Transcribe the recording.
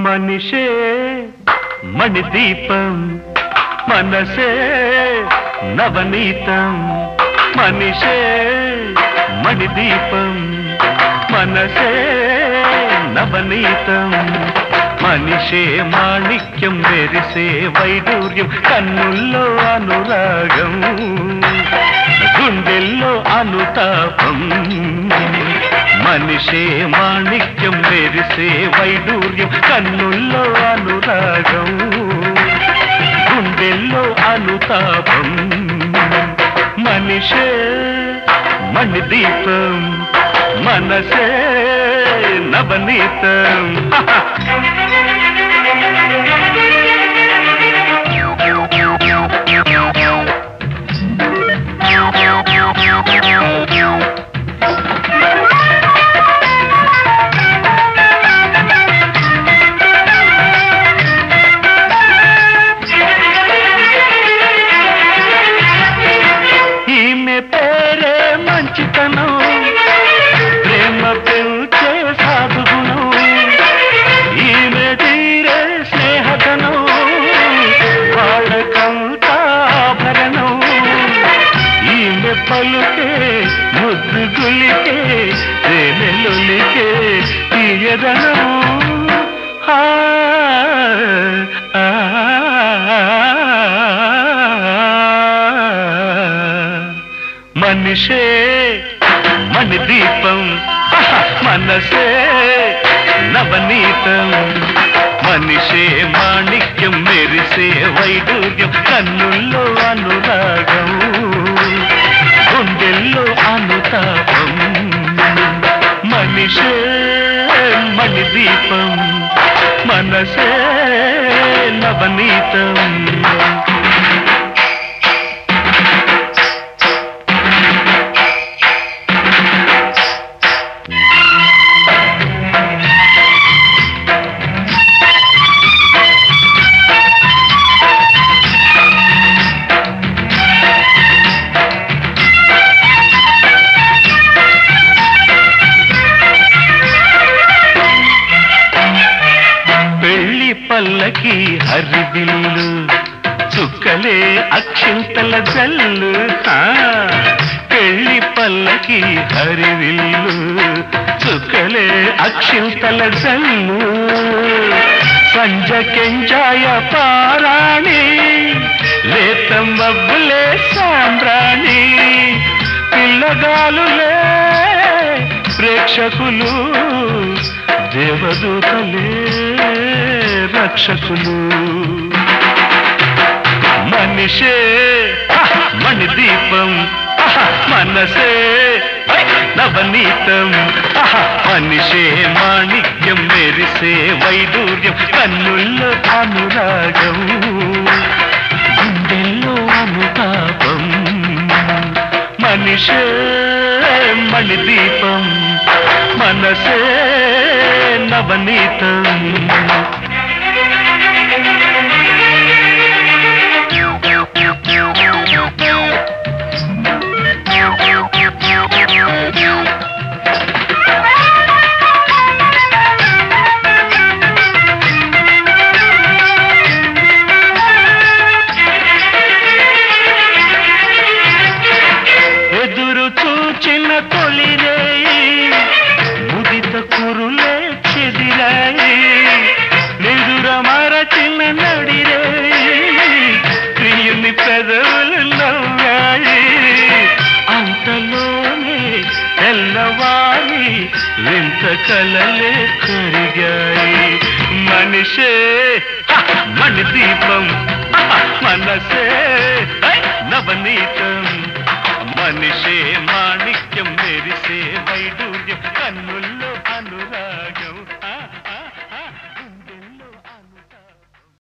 మనిషే మణిదీపం మనసే నవనీతం మనిషే మణిదీపం మనసే నవనీతం మనిషే మాణిక్యం మెరిసే వైడూర్యం కన్నుల్లో అనురాగం గుండెల్లో అనుతాపం మనిషే మాణిక్యం మెరిసే వైడూర్యం కన్నుల్లో అనురాగం గుండెల్లో అనుతాపం మనిషే మణిదీపం మనసే నవనీతం ప్రేమ పెంచే సాధుగుణం ఈమె తీరే స్నేహతనం వాళ్ళకంతాభరణం ఈమె పలుకే ముద్దు గులికే తేనెలొలికే తీయదనం మనిషే మణిదీపం మనసే నవనీతం మనిషే మాణిక్యం మెరిసే వైడూర్యం కన్నుల్లో అనురాగం గుండెల్లో అనుతాపం మనిషే మణిదీపం మనసే నవనీతం పల్లకి హరివిల్లు చుక్కలే అక్షింతల జల్లు పెళ్లి పల్లకి హరివిల్లు చుక్కలే అక్షింతల జల్లు సంజ కెంజాయ పారాణి లేతం మబ్బులే సాంబ్రాణి పిల్లగాలులే ప్రేక్షకులు దేవదూతలే రక్షకులు మనిషే మణిదీపం మనసే నవనీతం మనిషే మాణిక్యం మెరిసే వైడూర్యం కన్నుల్లో అనురాగం గుండెల్లో అనుతాపం మనిషే మణిదీపం మనసే నవనీతం ఎదురు చూచిన తొలిరే ముదిత కురులే చెదిరాయి నిదుర మరచిన నడిరే ప్రియుని పెదవులు నవ్వాయి అంతలోనే తెల్లవారి వింత కలలే కరిగాయి మనిషే మణిదీపం మనసే నవనీతం మనిషే మాణిక్యం మెరిసే వైడూర్యం కన్నుల్లో